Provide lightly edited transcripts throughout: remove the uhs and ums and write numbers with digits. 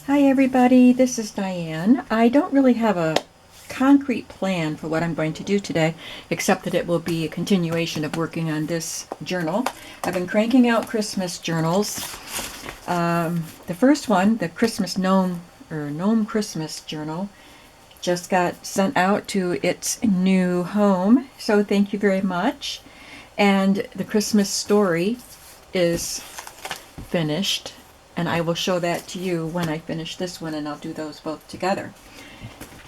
Hi everybody, this is Diane. I don't really have a concrete plan for what I'm going to do today, except that it will be a continuation of working on this journal. I've been cranking out Christmas journals. The first one, the Christmas Gnome, or Gnome Christmas Journal, just got sent out to its new home, so thank you very much. And the Christmas story is finished, and I will show that to you when I finish this one, and I'll do those both together.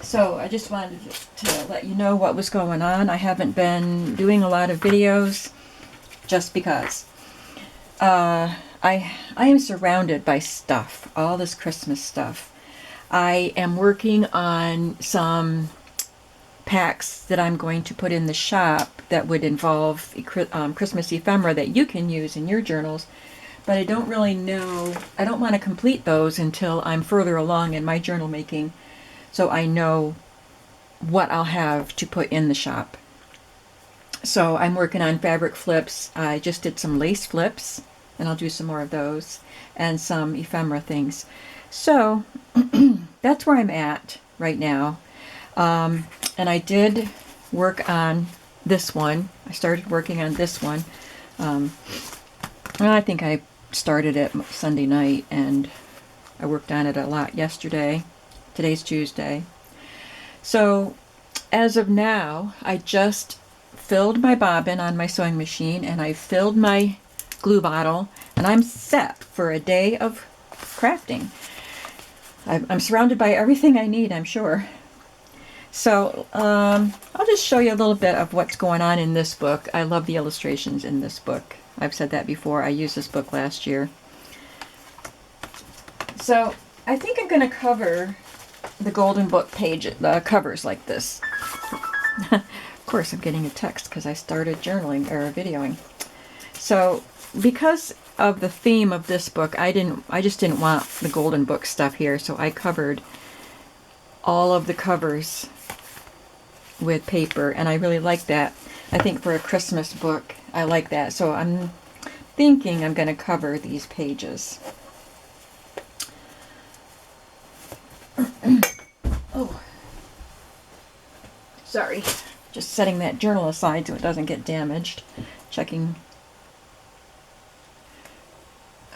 So I just wanted to let you know what was going on. I haven't been doing a lot of videos just because I am surrounded by stuff, all this Christmas stuff. I am working on some packs that I'm going to put in the shop that would involve Christmas ephemera that you can use in your journals, but I don't really know, I don't want to complete those until I'm further along in my journal making, so I know what I'll have to put in the shop. So I'm working on fabric flips. I just did some lace flips, and I'll do some more of those, and some ephemera things. So that's where I'm at right now. And I did work on this one. I started working on this one. I think I started it Sunday night, and I worked on it a lot yesterday. Today's Tuesday. So as of now, I just filled my bobbin on my sewing machine, and I filled my glue bottle, and I'm set for a day of crafting. I'm surrounded by everything I need, I'm sure. So I'll just show you a little bit of what's going on in this book. I love the illustrations in this book. I've said that before. I used this book last year. So I think I'm going to cover the Golden Book page, the covers like this. Of course, I'm getting a text because I started journaling or videoing. So because of the theme of this book, I just didn't want the Golden Book stuff here, so I covered all of the covers with paper, and I really like that. I think for a Christmas book, I like that. So I'm thinking I'm going to cover these pages. Oh, sorry. Just setting that journal aside so it doesn't get damaged. Checking.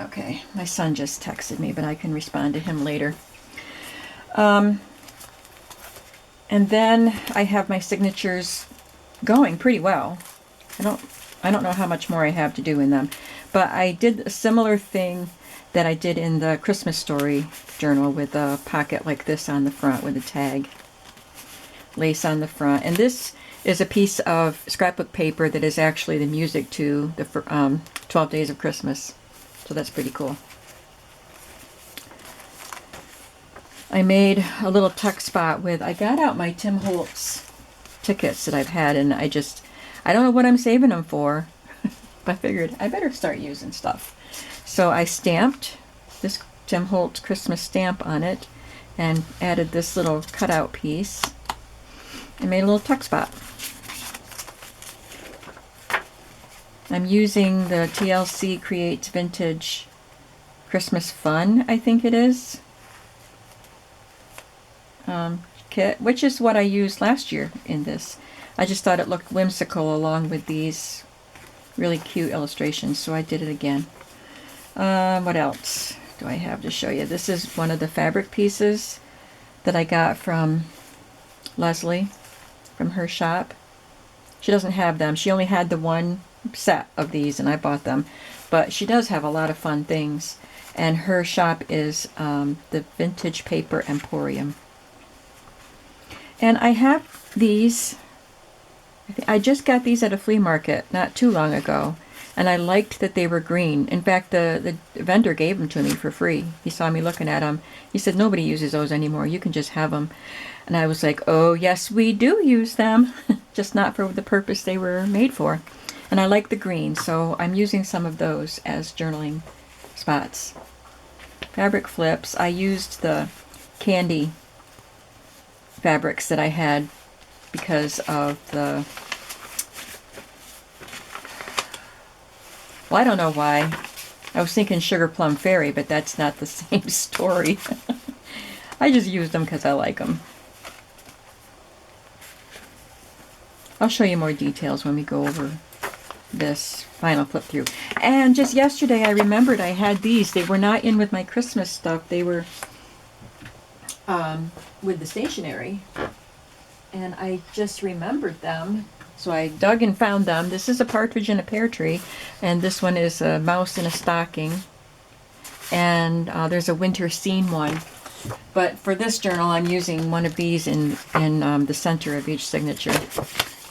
Okay, my son just texted me, but I can respond to him later. And then I have my signatures going pretty well. I don't know how much more I have to do in them, but I did a similar thing that I did in the Christmas story journal with a pocket like this on the front with a tag, lace on the front. And this is a piece of scrapbook paper that is actually the music to the 12 Days of Christmas. So that's pretty cool. I made a little tuck spot with, I got out my Tim Holtz tickets that I've had, and I don't know what I'm saving them for, but I figured I better start using stuff. So I stamped this Tim Holtz Christmas stamp on it and added this little cutout piece and made a little tuck spot. I'm using the TLC Creates Vintage Christmas Fun, I think it is. Kit, which is what I used last year in this. I just thought it looked whimsical along with these really cute illustrations, so I did it again. What else do I have to show you? This is one of the fabric pieces that I got from Leslie from her shop. She doesn't have them. She only had the one set of these, and I bought them. But she does have a lot of fun things, and her shop is the Vintage Paper Emporium. And I have these, I just got these at a flea market not too long ago, and I liked that they were green. In fact, the vendor gave them to me for free. He saw me looking at them. He said, nobody uses those anymore. You can just have them. And I was like, oh, yes, we do use them, just not for the purpose they were made for. And I like the green, so I'm using some of those as journaling spots. Fabric flips. I used the candy fabrics that I had because of the, well, I don't know why. I was thinking Sugar Plum Fairy, but that's not the same story. I just used them because I like them. I'll show you more details when we go over this final flip through. And just yesterday I remembered I had these. They were not in with my Christmas stuff. They were with the stationery. And I just remembered them. So I dug and found them. This is a partridge in a pear tree. And this one is a mouse in a stocking. And there's a winter scene one. But for this journal, I'm using one of these in the center of each signature.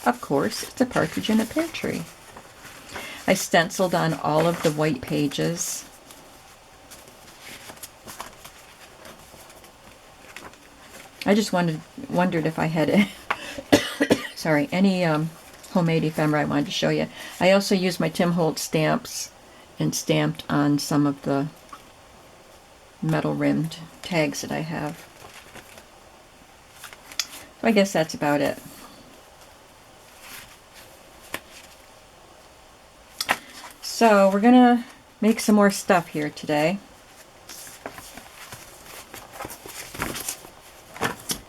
Of course, it's a partridge in a pear tree. I stenciled on all of the white pages. I just wondered if I had sorry, any homemade ephemera I wanted to show you. I also used my Tim Holtz stamps and stamped on some of the metal rimmed tags that I have. So I guess that's about it. So we're gonna make some more stuff here today.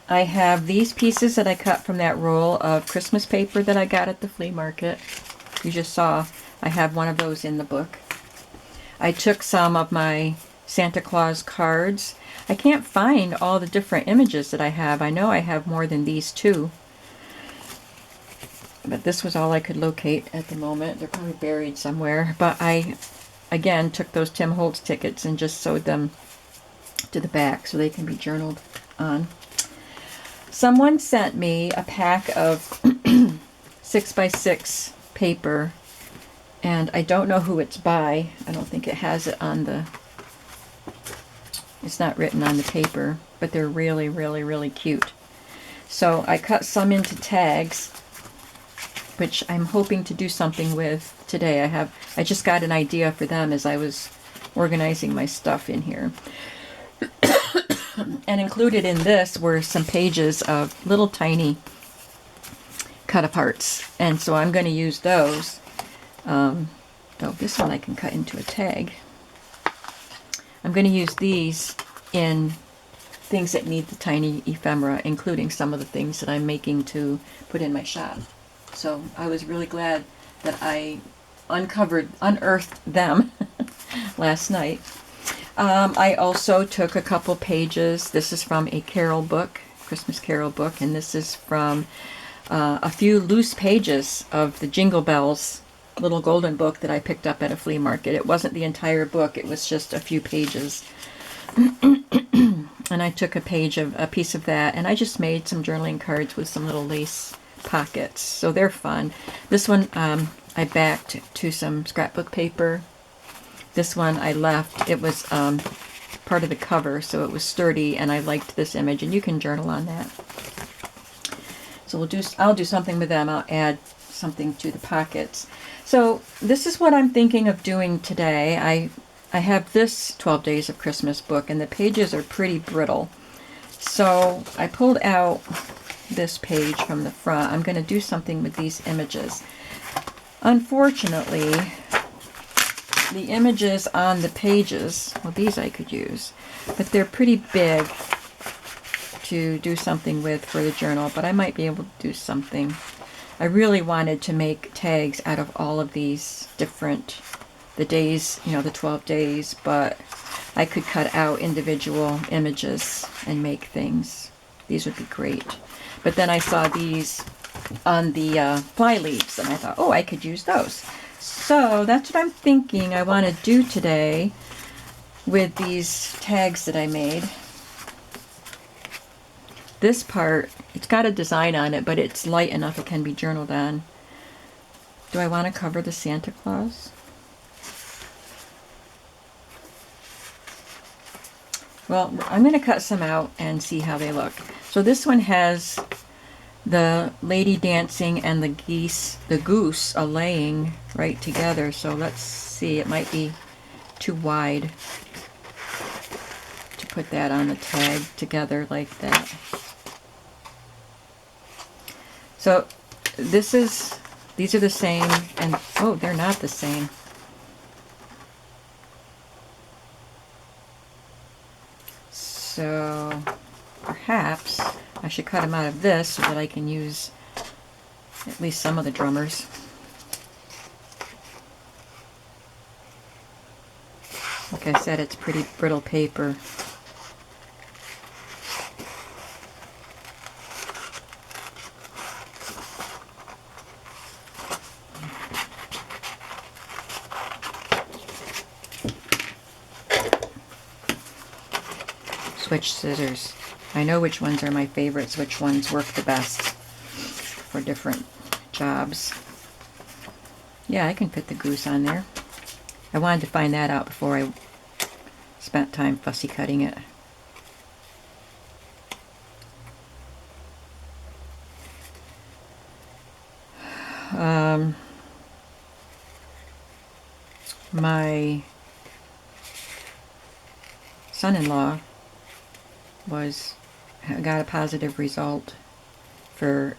I have these pieces that I cut from that roll of Christmas paper that I got at the flea market. You just saw I have one of those in the book. I took some of my Santa Claus cards. I can't find all the different images that I have. I know I have more than these two. But this was all I could locate at the moment. They're probably buried somewhere. But I, again, took those Tim Holtz tickets and just sewed them to the back so they can be journaled on. Someone sent me a pack of 6x6 paper, and I don't know who it's by. I don't think it has it on the, it's not written on the paper, but they're really, really, really cute. So I cut some into tags, which I'm hoping to do something with today. I just got an idea for them as I was organizing my stuff in here. And included in this were some pages of little tiny cut aparts. And so I'm going to use those. Oh, this one I can cut into a tag. I'm going to use these in things that need the tiny ephemera, including some of the things that I'm making to put in my shop. So I was really glad that I unearthed them last night. I also took a couple pages. This is from a carol book, Christmas carol book, and this is from a few loose pages of the Jingle Bells little golden book that I picked up at a flea market. It wasn't the entire book, it was just a few pages. And I took a piece of that, and I just made some journaling cards with some little lace pockets. So they're fun. This one I backed to some scrapbook paper. This one I left. It was part of the cover, so it was sturdy, and I liked this image, and you can journal on that. So I'll do something with them. I'll add something to the pockets. So this is what I'm thinking of doing today. I have this 12 Days of Christmas book, and the pages are pretty brittle. So I pulled out this page from the front. I'm going to do something with these images. Unfortunately, the images on the pages, well, these I could use, but they're pretty big to do something with for the journal, but I might be able to do something. I really wanted to make tags out of all of these different, the days, the 12 days, but I could cut out individual images and make things. These would be great. But then I saw these on the fly leaves, and I thought, oh, I could use those. So that's what I'm thinking I want to do today with these tags that I made. This part, it's got a design on it, but it's light enough it can be journaled on. Do I want to cover the Santa Claus? Well, I'm going to cut some out and see how they look. So this one has the lady dancing and the goose laying right together. So let's see, it might be too wide to put that on the tag together like that. So these are the same, and oh, they're not the same. So perhaps I should cut them out of this so that I can use at least some of the drummers. Like I said, it's pretty brittle paper. Switch scissors. I know which ones are my favorites, which ones work the best for different jobs. Yeah, I can fit the goose on there. I wanted to find that out before I spent time fussy cutting it. My son-in-law got a positive result for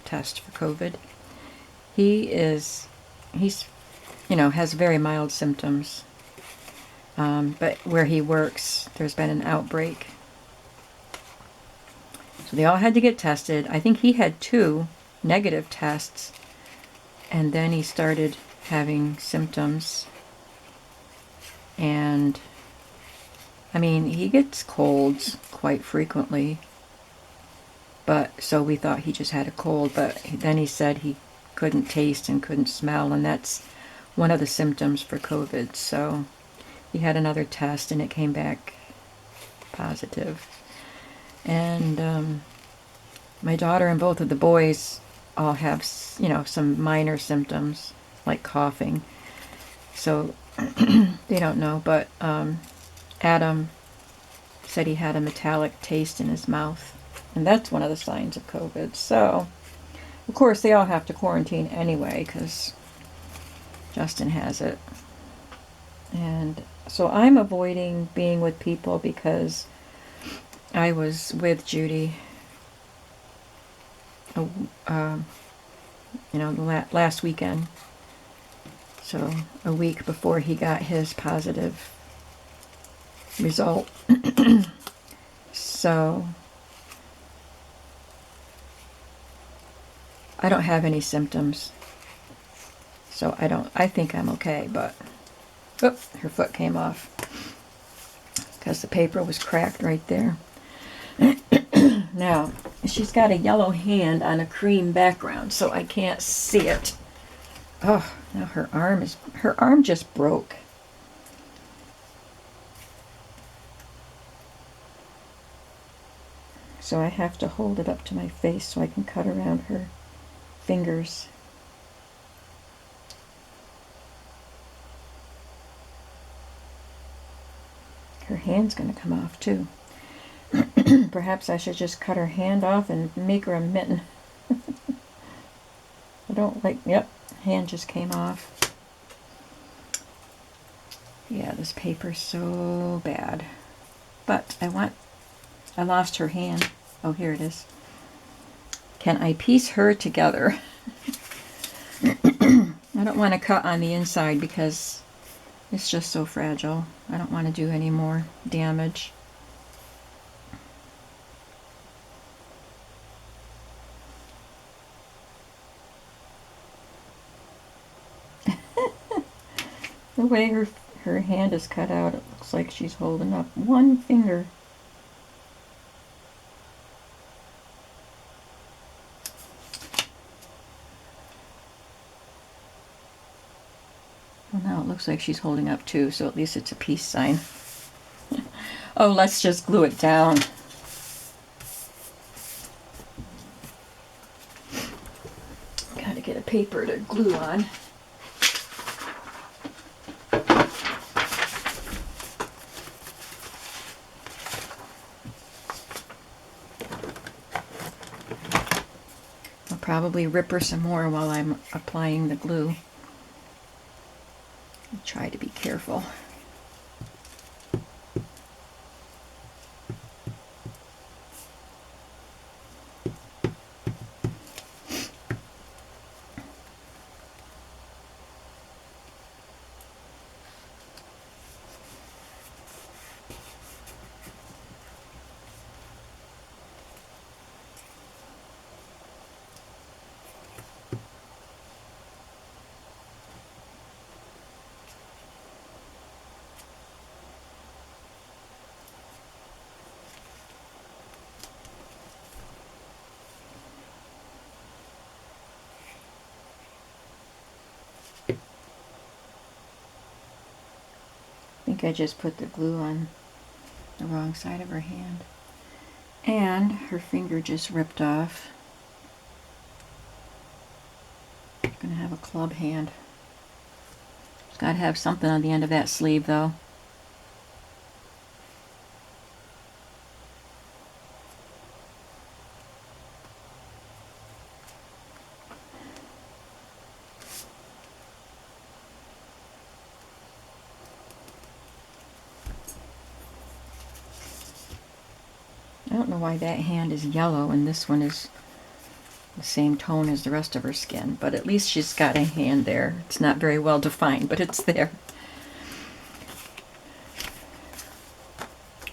test for COVID. He's has very mild symptoms, but where he works, there's been an outbreak. So they all had to get tested. I think he had 2 negative tests, and then he started having symptoms. And I mean, he gets colds quite frequently, but so we thought he just had a cold, but then he said he couldn't taste and couldn't smell, and that's one of the symptoms for COVID. So he had another test and it came back positive. And my daughter and both of the boys all have, some minor symptoms like coughing. So they don't know, but Adam said he had a metallic taste in his mouth, and that's one of the signs of COVID. So, of course, they all have to quarantine anyway because Justin has it. And so I'm avoiding being with people because I was with Judy, last weekend. So a week before he got his positive result. So I don't have any symptoms. So I think I'm okay, but her foot came off because the paper was cracked right there. Now, she's got a yellow hand on a cream background, so I can't see it. Oh, now her arm just broke. So I have to hold it up to my face so I can cut around her fingers. Her hand's going to come off too. Perhaps I should just cut her hand off and make her a mitten. I don't like, yep, hand just came off. Yeah, this paper's so bad. But I lost her hand. Oh, here it is. Can I piece her together? I don't want to cut on the inside because it's just so fragile. I don't want to do any more damage. The way her hand is cut out, it looks like she's holding up one finger. Well, now it looks like she's holding up two, so at least it's a peace sign. Oh, let's just glue it down. Gotta get a paper to glue on. I'll probably rip her some more while I'm applying the glue. I'll try to be careful. think I just put the glue on the wrong side of her hand. And her finger just ripped off. She's gonna have a club hand. She's gotta have something on the end of that sleeve though. I don't know why that hand is yellow and this one is the same tone as the rest of her skin, but at least she's got a hand there. It's not very well defined, but it's there.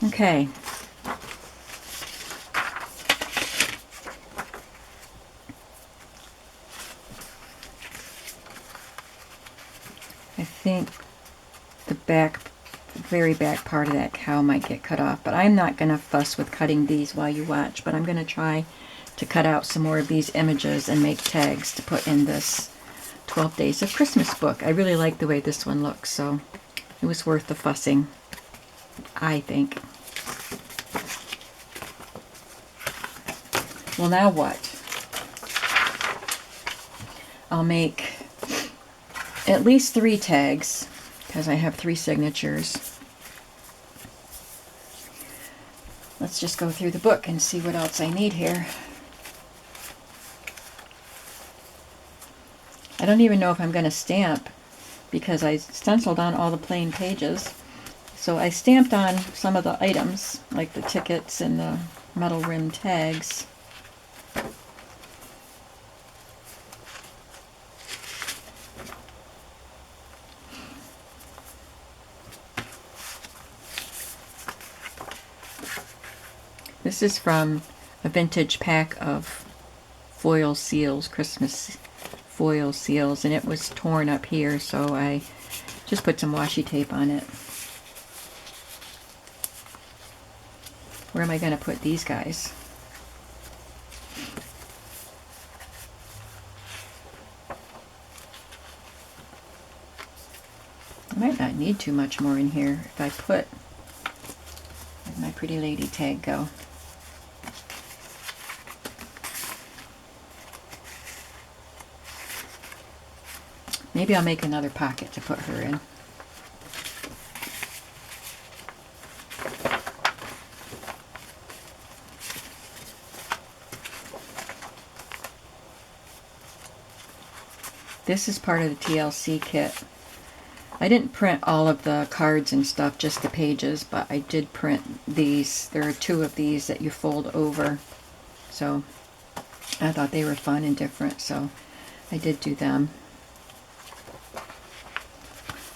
Okay. I think the very back part of that cow might get cut off, but I'm not going to fuss with cutting these while you watch, but I'm going to try to cut out some more of these images and make tags to put in this 12 Days of Christmas book. I really like the way this one looks, so it was worth the fussing, I think. Well, now what? I'll make at least 3 tags because I have 3 signatures. Let's just go through the book and see what else I need here. I don't even know if I'm going to stamp because I stenciled on all the plain pages. So I stamped on some of the items, like the tickets and the metal rim tags. This is from a vintage pack of foil seals, Christmas foil seals, and it was torn up here, so I just put some washi tape on it. Where am I going to put these guys? I might not need too much more in here if I put, where'd my pretty lady tag go? Maybe I'll make another pocket to put her in. This is part of the TLC kit. I didn't print all of the cards and stuff, just the pages, but I did print these. There are 2 of these that you fold over. So I thought they were fun and different, so I did do them.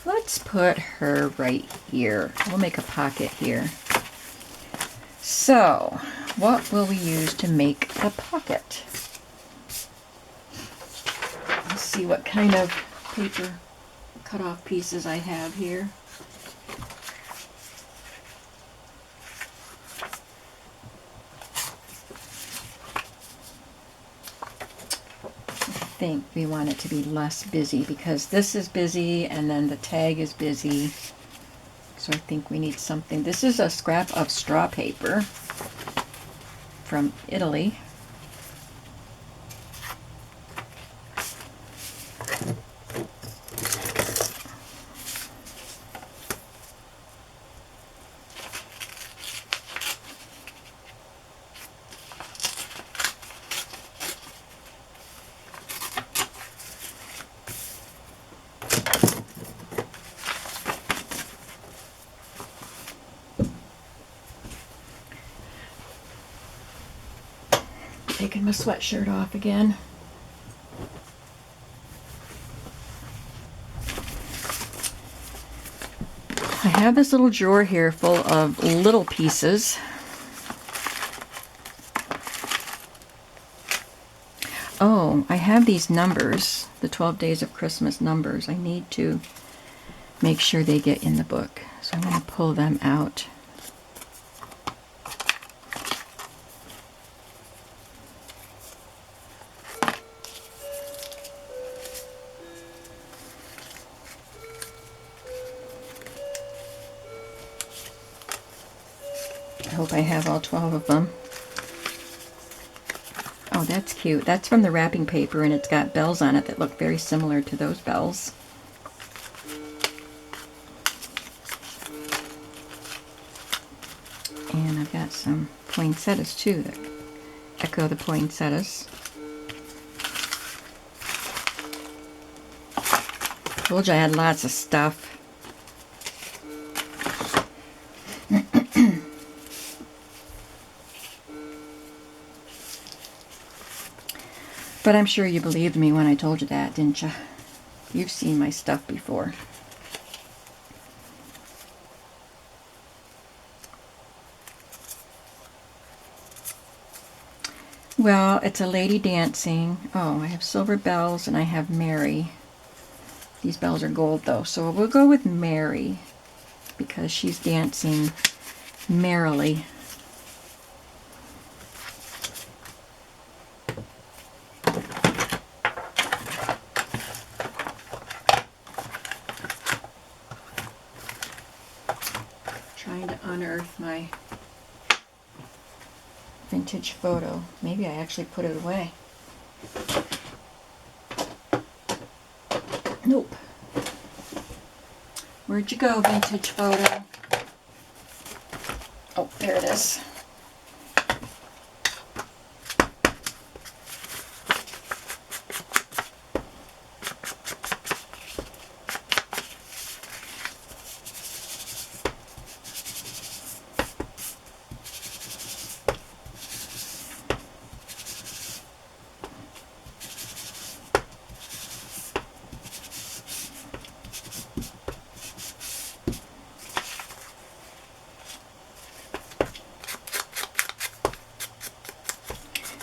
Let's put her right here. We'll make a pocket here. So, what will we use to make a pocket? Let's see what kind of paper cut-off pieces I have here. I think we want it to be less busy because this is busy and then the tag is busy. So I think we need something. This is a scrap of straw paper from Italy. Taking my sweatshirt off again. I have this little drawer here full of little pieces. Oh, I have these numbers, the 12 Days of Christmas numbers. I need to make sure they get in the book. So I'm going to pull them out. hope I have all 12 of them. Oh, that's cute. That's from the wrapping paper, and it's got bells on it that look very similar to those bells. And I've got some poinsettias too that echo the poinsettias. Told you I had lots of stuff. But I'm sure you believed me when I told you that, didn't you? You've seen my stuff before. Well, it's a lady dancing. Oh, I have silver bells and I have Mary. These bells are gold though, so we'll go with Mary because she's dancing merrily. Trying to unearth my vintage photo. Maybe I actually put it away. Nope. Where'd you go, vintage photo? Oh, there it is.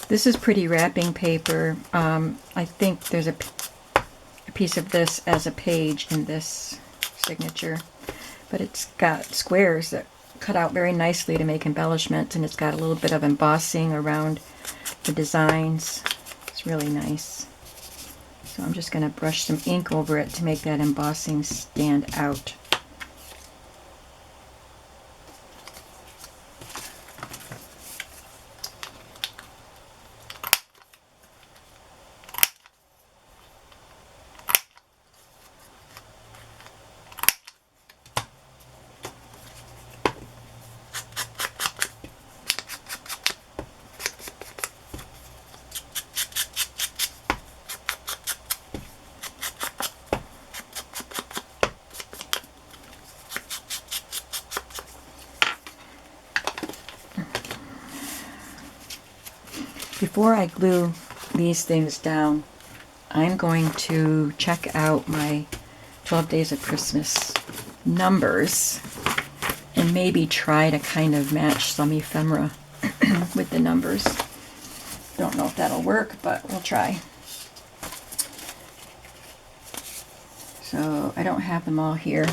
This is pretty wrapping paper. I think there's a piece of this as a page in this signature, but it's got squares that cut out very nicely to make embellishments, and it's got a little bit of embossing around the designs. It's really nice. So I'm just going to brush some ink over it to make that embossing stand out. Before I glue these things down, I'm going to check out my 12 Days of Christmas numbers and maybe try to kind of match some ephemera with the numbers. Don't know if that'll work, but we'll try. So I don't have them all here.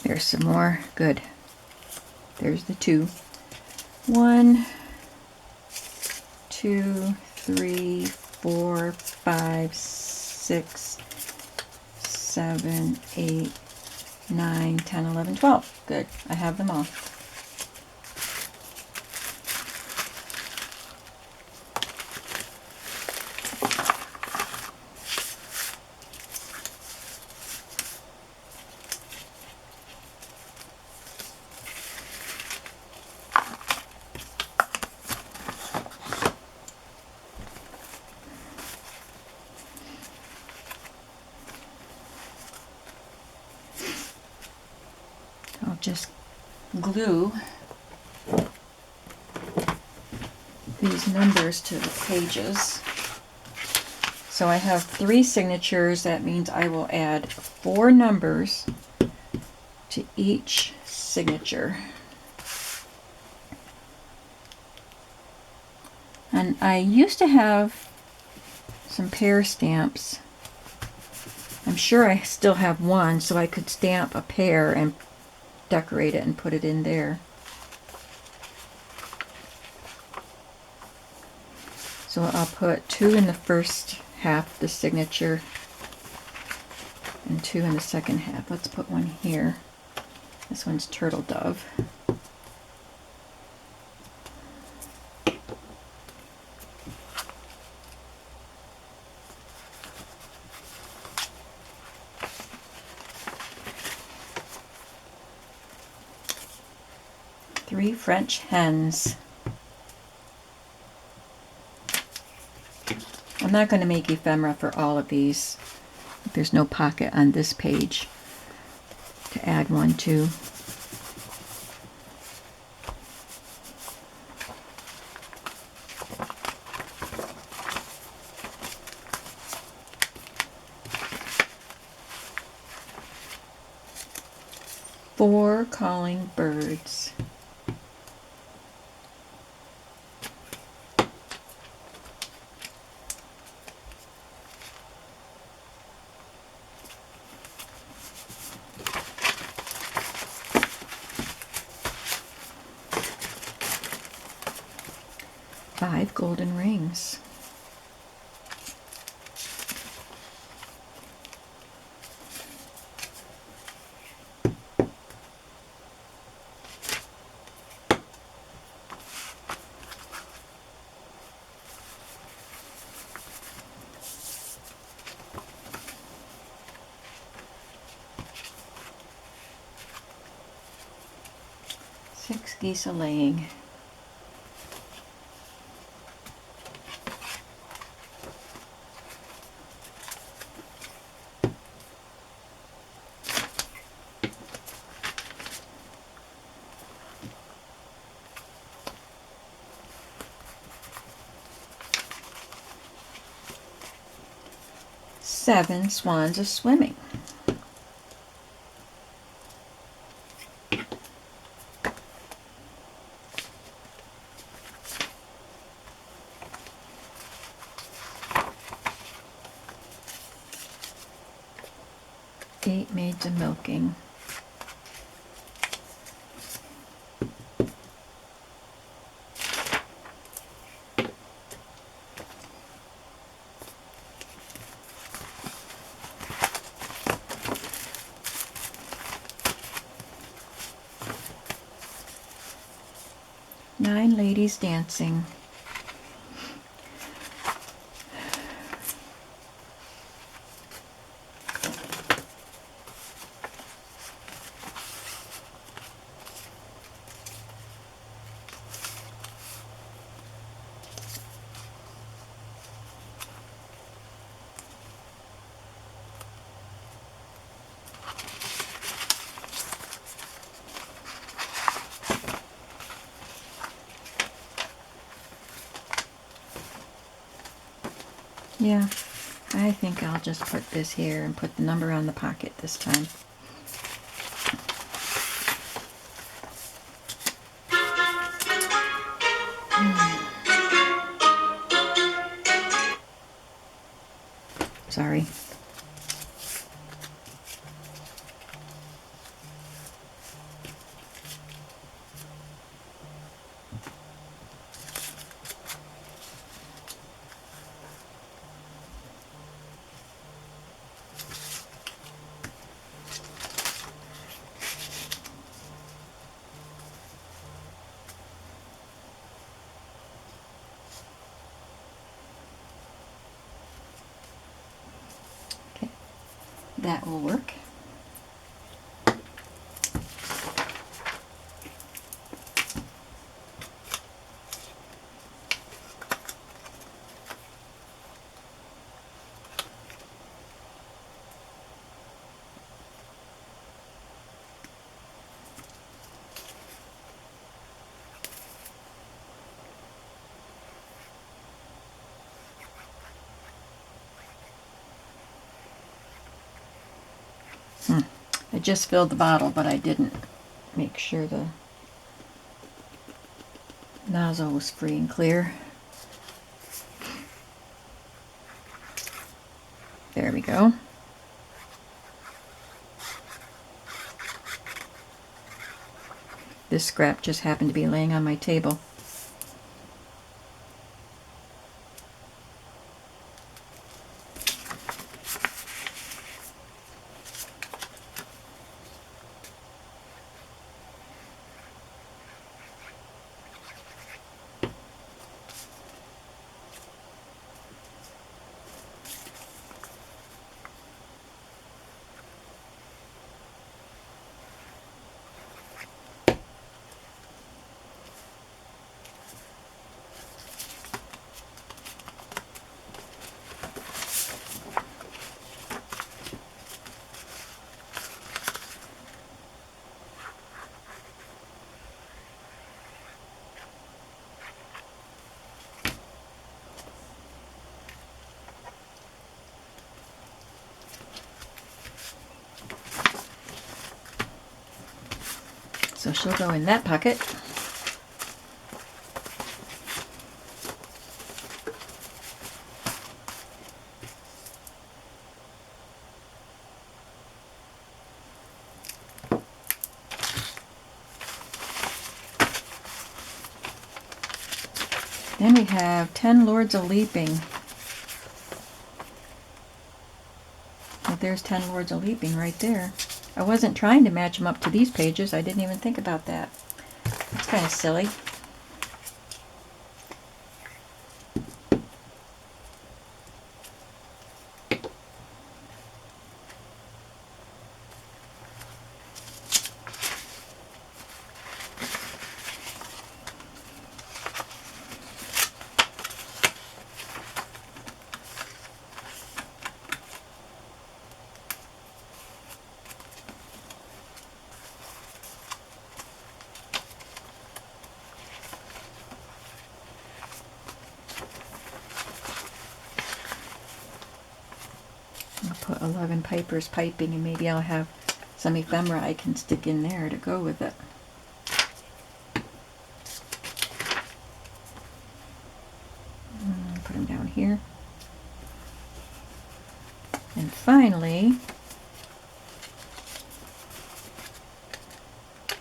There's some more. Good. There's the 2. 1, 2, 3, 4, 5, 6, 7, 8, 9, 10, 11, 12. Good. I have them all. I'll just glue these numbers to the pages. So I have 3 signatures. That means I will add 4 numbers to each signature. And I used to have some pear stamps I'm sure I still have one, so I could stamp a pair and decorate it and put it in there. So I'll put 2 in the first half, the signature, and 2 in the second half. Let's put one here. This one's Turtle Dove. Three French hens. I'm not going to make ephemera for all of these. There's no pocket on this page to add one to. Four calling birds. Five golden rings. Six geese a laying. Seven swans a swimming. Eight maids a milking. Nine ladies dancing. Yeah, I think I'll just put this here and put the number on the pocket this time. Sorry. Okay, that will work. I just filled the bottle, but I didn't make sure the nozzle was free and clear. There we go. This scrap just happened to be laying on my table. So she'll go in that pocket. Then we have 10 Lords of Leaping. Well, there's 10 Lords of Leaping right there. I wasn't trying to match them up to these pages. I didn't even think about that. That's kind of silly. I'll put 11 Pipers piping, and maybe I'll have some ephemera I can stick in there to go with it. Put them down here. And finally,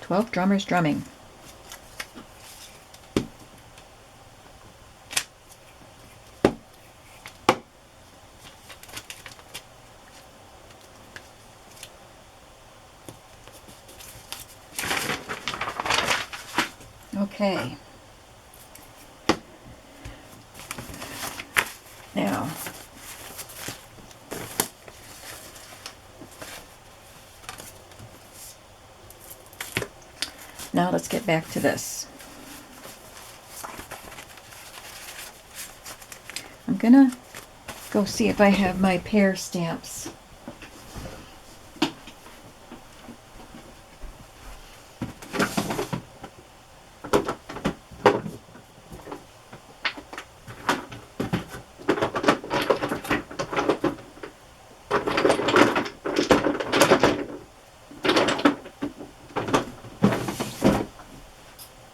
12 Drummers Drumming. Okay. Now, let's get back to this. I'm gonna go see if I have my pear stamps.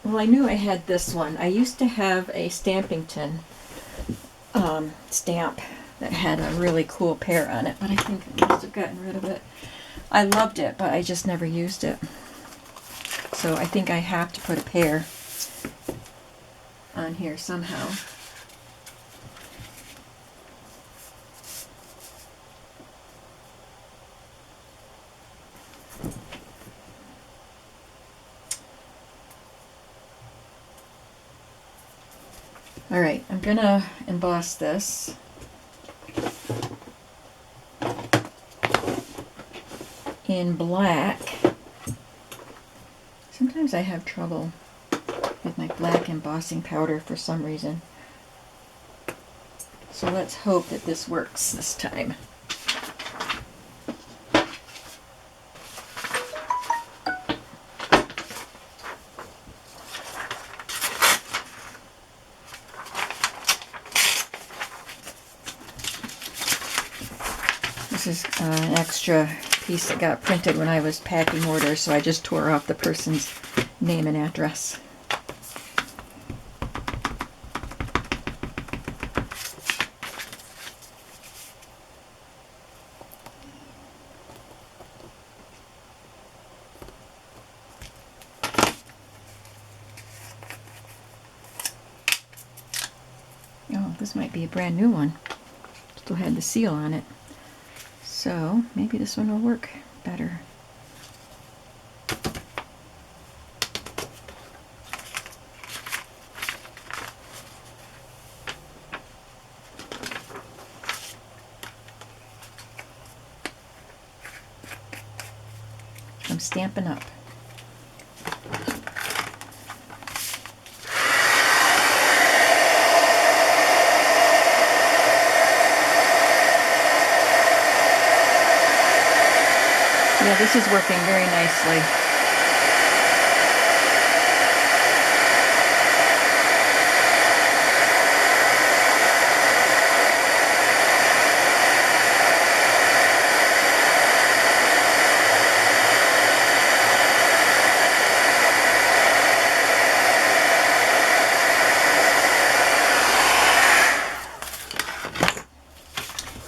Well, I knew I had this one. I used to have a Stampington stamp that had a really cool pear on it, but I think I must have gotten rid of it. I loved it, but I just never used it. So I think I have to put a pear on here somehow. All right, I'm gonna emboss this. In black. Sometimes I have trouble with my black embossing powder for some reason. So let's hope that this works this time. This is an extra piece that got printed when I was packing orders, so I just tore off the person's name and address. This might be a brand new one. Still had the seal on it. So maybe this one will work better. I'm Stampin' Up. Yeah, this is working very nicely.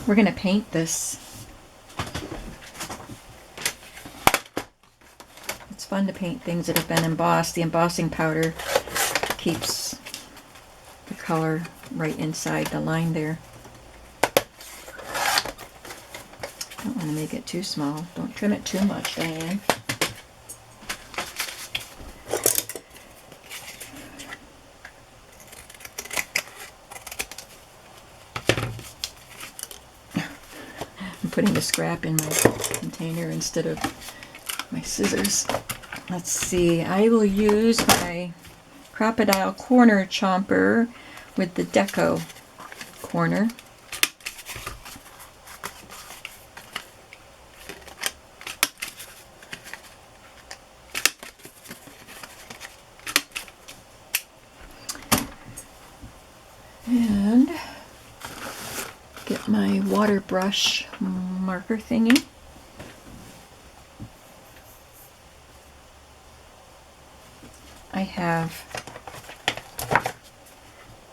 We're going to paint this. It's fun to paint things that have been embossed. The embossing powder keeps the color right inside the line there. Don't want to make it too small. Don't trim it too much, Diane. I'm putting the scrap in my container instead of my scissors. Let's see, I will use my Crocodile Corner Chomper with the Deco corner. And get my water brush marker thingy. I have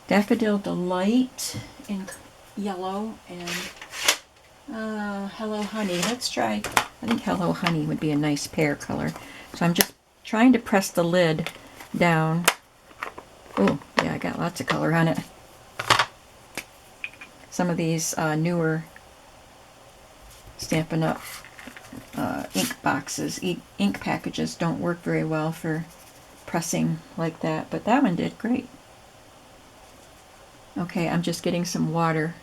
Daffodil Delight in yellow and Hello Honey. Let's try, I think Hello Honey would be a nice pear color. So I'm just trying to press the lid down. Oh, yeah, I got lots of color on it. Some of these newer Stampin' Up! Ink boxes, ink packages don't work very well for pressing like that, but that one did great. Okay, I'm just getting some water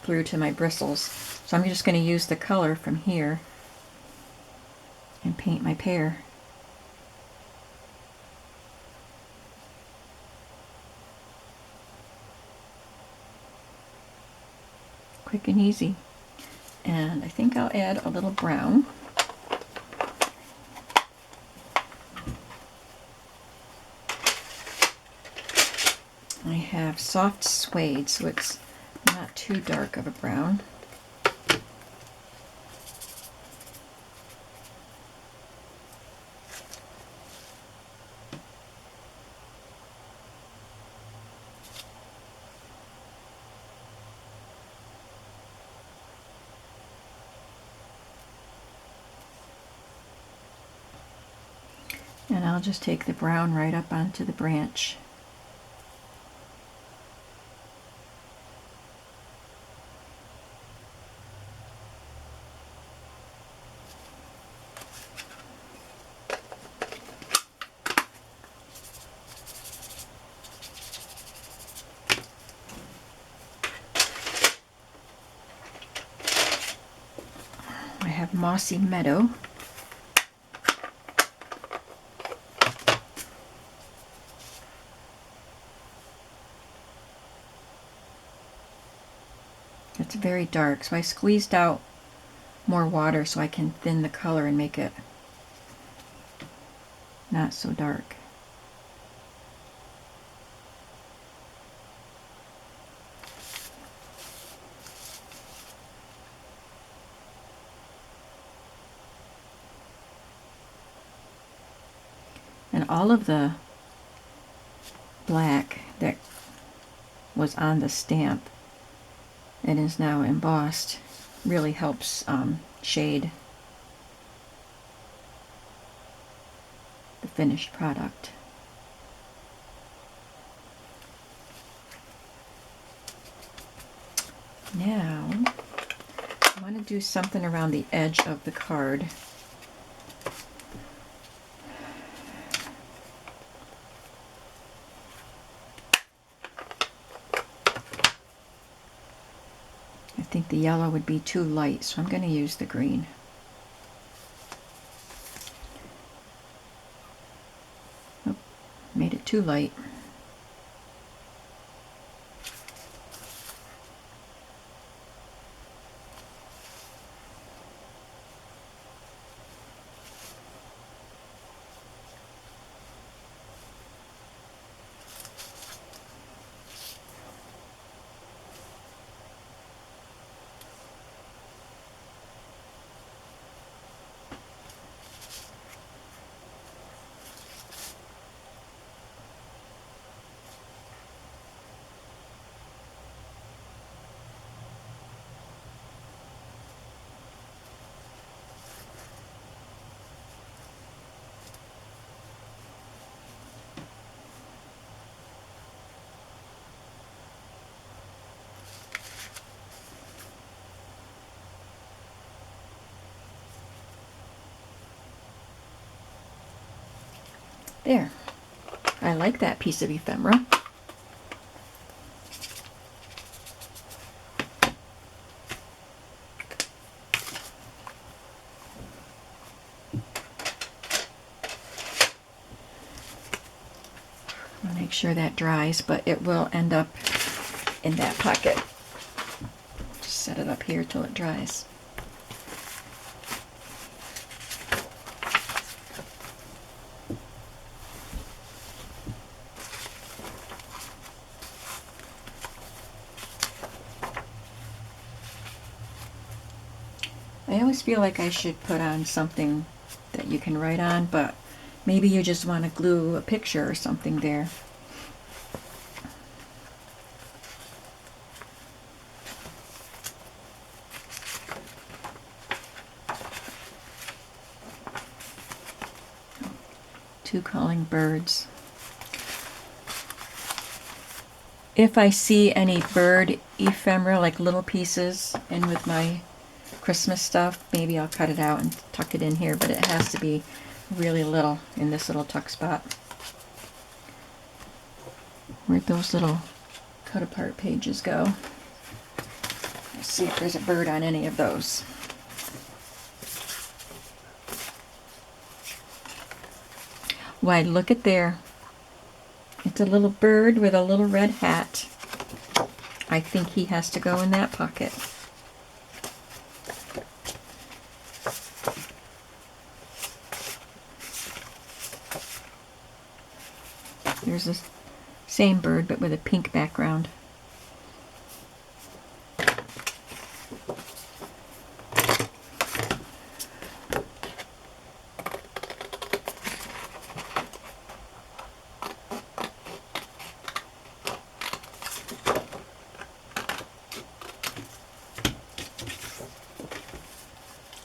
through to my bristles, so I'm just going to use the color from here and paint my pear. Quick and easy. And I think I'll add a little brown. I have soft suede, so it's not too dark of a brown. And I'll just take the brown right up onto the branch. I have Mossy Meadow. It's very dark, so I squeezed out more water so I can thin the color and make it not so dark. And all of the black that was on the stamp and is now embossed really helps shade the finished product. Now, I want to do something around the edge of the card. I think the yellow would be too light, so I'm going to use the green. Oh, made it too light. There. I like that piece of ephemera. I'll make sure that dries, but it will end up in that pocket. Just set it up here till it dries. I always feel like I should put on something that you can write on, but maybe you just want to glue a picture or something there. Two calling birds. If I see any bird ephemera, like little pieces, in with my Christmas stuff, maybe I'll cut it out and tuck it in here, but it has to be really little in this little tuck spot. Where'd those little cut apart pages go? Let's see if there's a bird on any of those. Why, look at there. It's a little bird with a little red hat. I think he has to go in that pocket. There's the same bird, but with a pink background.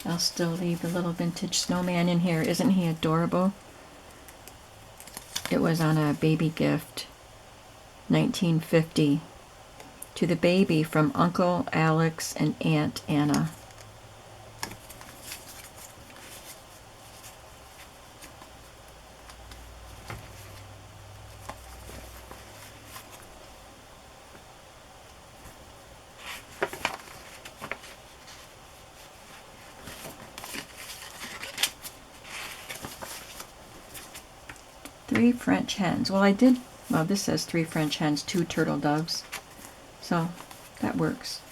I'll still leave the little vintage snowman in here. Isn't he adorable? It was on a baby gift, 1950, to the baby from Uncle Alex and Aunt Anna. Three French hens. Well, this says 3 French hens, 2 turtle doves. So that works.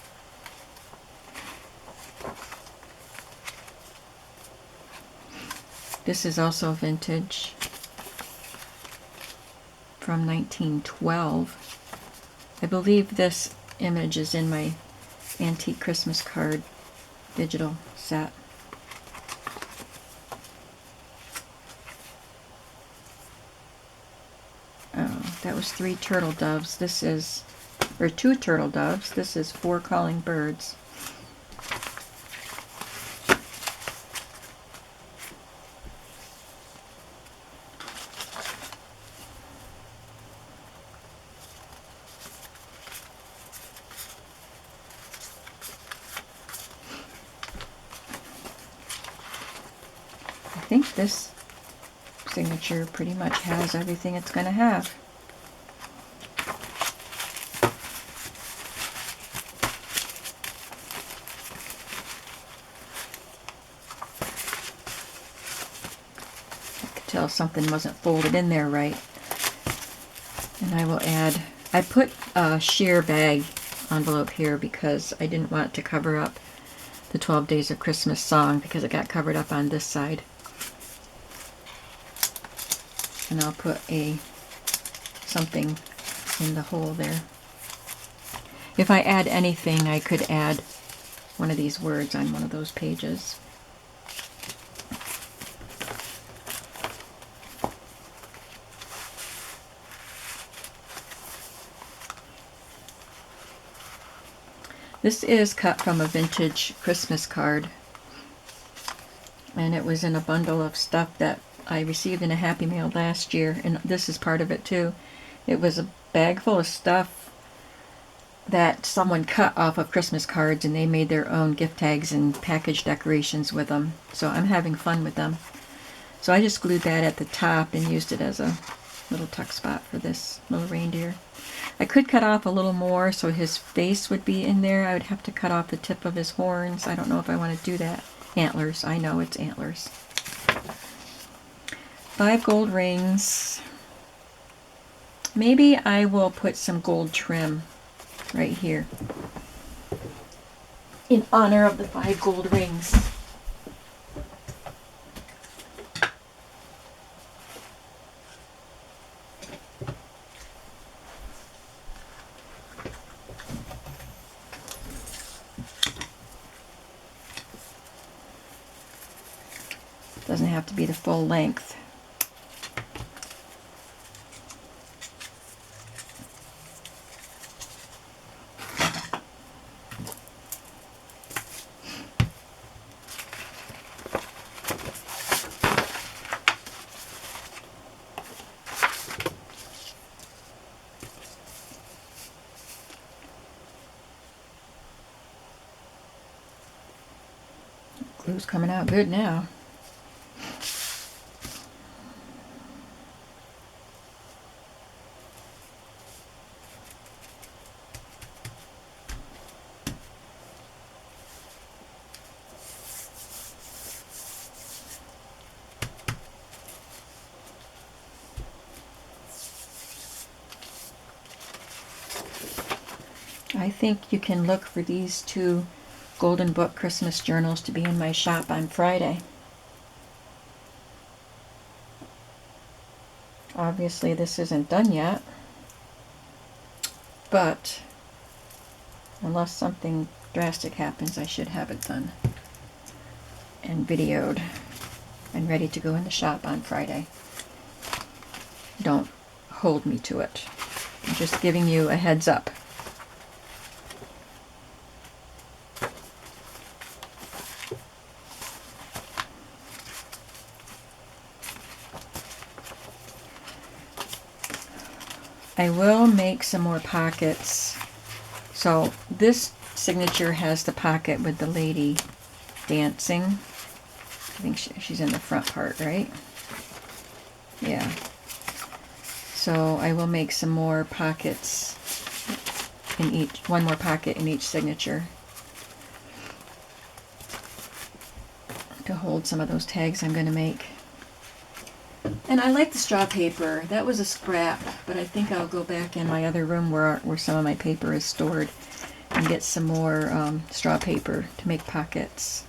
This is also vintage from 1912. I believe this image is in my antique Christmas card digital set. That was 3 turtle doves. This is, or 2 turtle doves. This is 4 calling birds. think this signature pretty much has everything it's going to have. I could tell something wasn't folded in there right. And I will add, I put a sheer bag envelope here because I didn't want to cover up the 12 Days of Christmas song because it got covered up on this side. And I'll put something in the hole there. If I add anything, I could add one of these words on one of those pages. This is cut from a vintage Christmas card, and it was in a bundle of stuff that I received in a Happy Mail last year, and this is part of it too. It was a bag full of stuff that someone cut off of Christmas cards, and they made their own gift tags and package decorations with them. So I'm having fun with them. So I just glued that at the top and used it as a little tuck spot for this little reindeer. I could cut off a little more so his face would be in there. I would have to cut off the tip of his horns. I don't know if I want to do that. Antlers. I know it's antlers. 5 gold rings. Maybe I will put some gold trim right here in honor of the 5 gold rings. Doesn't have to be the full length. Glue's coming out good now. I think you can look for these 2 Golden Book Christmas journals to be in my shop on Friday. Obviously this isn't done yet, but unless something drastic happens, I should have it done and videoed and ready to go in the shop on Friday. Don't hold me to it. I'm just giving you a heads up. I will make some more pockets. So this signature has the pocket with the lady dancing. I think she's in the front part, right? Yeah. So I will make some more pockets in each, one more pocket in each signature to hold some of those tags I'm going to make. And I like the straw paper. That was a scrap, but I think I'll go back in my other room where some of my paper is stored and get some more straw paper to make pockets.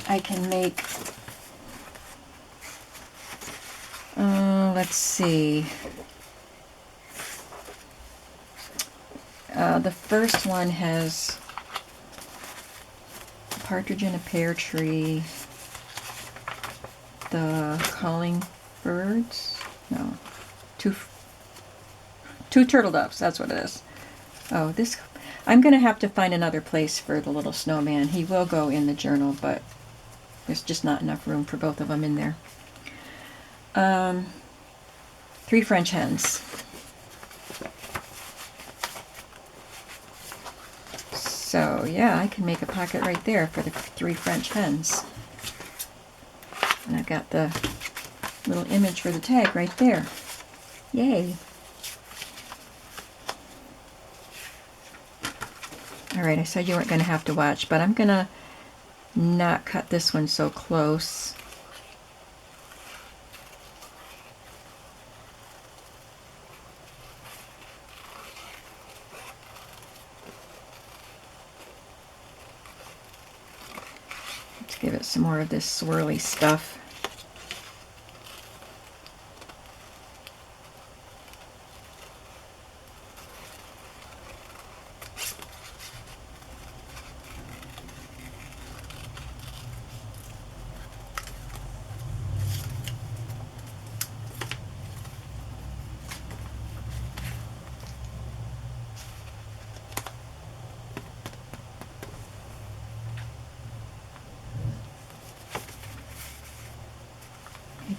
I can make, let's see, the first one has a partridge in a pear tree, the calling birds, no, two turtle doves, that's what it is. Oh, this, I'm going to have to find another place for the little snowman. He will go in the journal, but there's just not enough room for both of them in there. 3 French hens. So yeah, I can make a pocket right there for the 3 French hens. And I've got the little image for the tag right there. Yay! Alright, I said you weren't going to have to watch, but I'm going to not cut this one so close. Let's give it some more of this swirly stuff.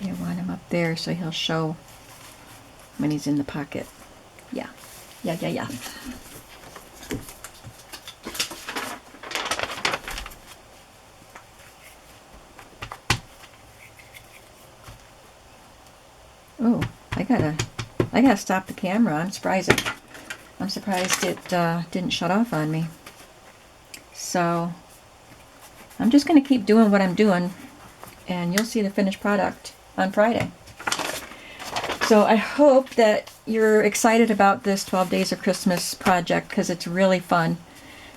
Maybe I want him up there so he'll show when he's in the pocket. Yeah. Yeah. Oh, I gotta stop the camera. I'm surprised it didn't shut off on me. So I'm just gonna keep doing what I'm doing, and you'll see the finished product on Friday. So I hope that you're excited about this 12 Days of Christmas project, because it's really fun,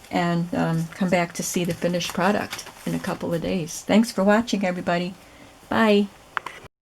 and come back to see the finished product in a couple of days. Thanks for watching, everybody. Bye.